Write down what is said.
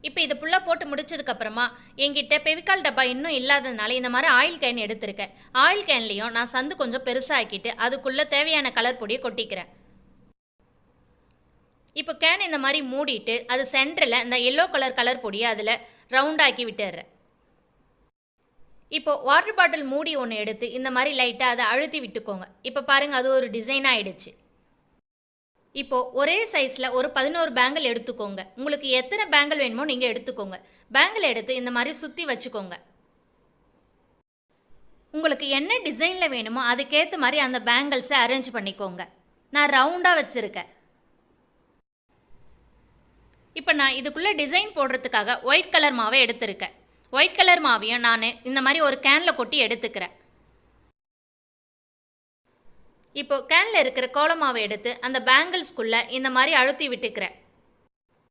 இப்போ இது ஃபுல்லாக போட்டு முடிச்சதுக்கப்புறமா என்கிட்ட பெவிகால் டப்பா இன்னும் இல்லாததுனால இந்த மாதிரி ஆயில் கேன் எடுத்திருக்கேன். ஆயில் கேன்லேயும் நான் சந்து கொஞ்சம் பெருசாக்கிட்டு அதுக்குள்ளே தேவையான கலர் பொடியை கொட்டிக்கிறேன். இப்போ கேன் இந்த மாதிரி மூடிட்டு அது சென்டரில் இந்த எல்லோ கலர் பொடியை அதில் ரவுண்டாக்கி விட்டுடுறேன். இப்போது வாட்டர் பாட்டில் மூடி ஒன்று எடுத்து இந்த மாதிரி லைட்டாக அதை அழுத்தி விட்டுக்கோங்க. இப்போ பாருங்கள், அது ஒரு டிசைன் ஆகிடுச்சு. இப்போது ஒரே சைஸில் ஒரு 11 பேங்கிள் எடுத்துக்கோங்க. உங்களுக்கு எத்தனை பேங்கிள் வேணுமோ நீங்கள் எடுத்துக்கோங்க. பேங்கிள் எடுத்து இந்த மாதிரி சுற்றி வச்சுக்கோங்க. உங்களுக்கு என்ன டிசைனில் வேணுமோ அதுக்கேற்ற மாதிரி அந்த பேங்கிள்ஸை அரேஞ்ச் பண்ணிக்கோங்க. நான் ரவுண்டாக வச்சுருக்கேன். இப்போ நான் இதுக்குள்ளே டிசைன் போடுறதுக்காக ஒயிட் கலர் மாவை எடுத்திருக்கேன். ஒயிட் கலர் மாவையும் நான் இந்த மாதிரி ஒரு கேனில் கொட்டி எடுத்துக்கிறேன். இப்போ கேனில் இருக்கிற கோலமாவை எடுத்து அந்த பேங்கிள்ஸ்குள்ளே இந்த மாதிரி அழுத்தி விட்டுக்கிறேன்.